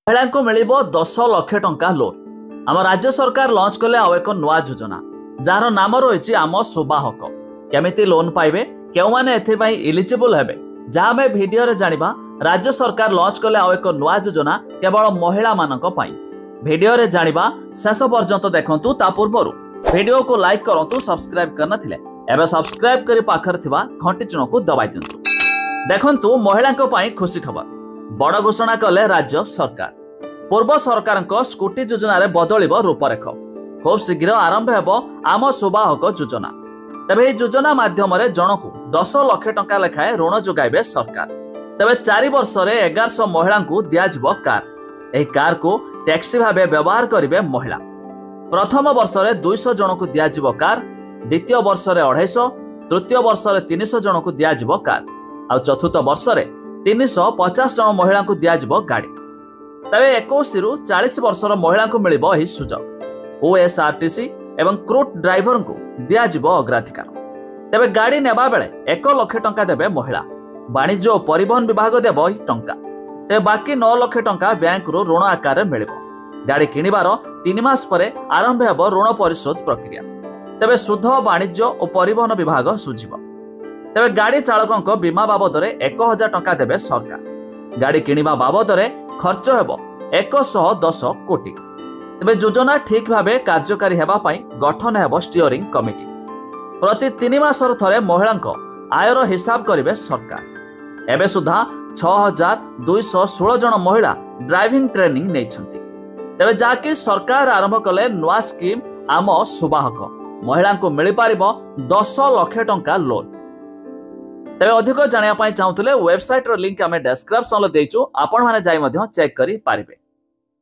महिला को मिल 10 लाख टंका लोन। आम राज्य सरकार लॉन्च कले आउ एक नुआ योजना जार नाम रही आम सुबाहक। केमिति लोन पाइबे, क्यों माने एथिपाई इलिजिबल हेबे, जहाँ आमे वीडियो रे जानिबा। राज्य सरकार लॉन्च कले आउ एक नुआ योजना केवल महिला मानक पई। वीडियो रे जानिबा, शेष पर्यंत देखंतु। ता पूर्वरु वीडियो को लाइक करंतु, सब्सक्राइब करना थिले एबे सब्सक्राइब करी पाखर थिबा घंटी चिन्ह को दबाई दियंतु। देखंतु महिला को पई खुशी खबर बड़ घोषणा कले राज्य सरकार। पूर्व सरकार स्कूटी योजना रे बदलिब रूपरेख। खूब शीघ्र आरंभ हेबो आम सुबाहक योजना। तेबे एही योजना माध्यम जनकु 10 लाख टंका लेखाए ऋण जोगाइबे सरकार। तेबे 4 वर्ष रे 1100 महिला को दियाजिबो कार। एही कार को टैक्सी भाबे व्यवहार करिवे महिला। प्रथम वर्ष रे 200 जन को दियाजिबो कार, द्वितीय वर्ष रे 250, तृतीय वर्ष रे 300 जन को दियाजिबो कार, आ चतुर्थ वर्ष रे 350 जन महिला को दियाजिबो गाड़ी। तबे 21 रु 40 वर्षर महिला को मिलिबो एही सुजोग। ओएसआरटीसी एवं क्रूट ड्राइवर को दियाजिबो अग्राधिकार। तबे गाड़ी नेबा बेले 1 लाख टंका देबे महिला। वाणिज्य और परिवहन विभाग देबो एही टंका। तबे बाकी 9 लाख टंका बैंक रो ऋण आकार रे मिलिबो। गाड़ी किनिबार 3 मास परे आरंभ हेबो ऋण परिशोध प्रक्रिया। तबे सुध वाणिज्य और परिवहन विभाग सुझिबो। तबे गाड़ी चालकों बीमा बाबद 1000 टंका देबे सरकार। गाड़ी किनिबा बाबद खर्च हेबो 110 कोटी। तबे योजना ठीक भाबे कार्यकारी हेबा पई गठन हेबो स्टीयरिंग कमिटी। प्रति 3 मासर थरे महिला आयर हिसाब करिवे सरकार। एबे सुधा 6216 जन महिला ड्राइविंग ट्रेनिंग नैछंती। तबे जाकी सरकार आरंभ कले नुआ स्कीम आम सुबाहक। महिला को मिल पारिबो 10 लाख टंका लोन। तेरे अधिक जानिया पाई चाहूले वेबसाइट रो लिंक आमे डिस्क्रिप्शन लो देइछु, आपण माने जाई मध्य चेक करि पारिबे।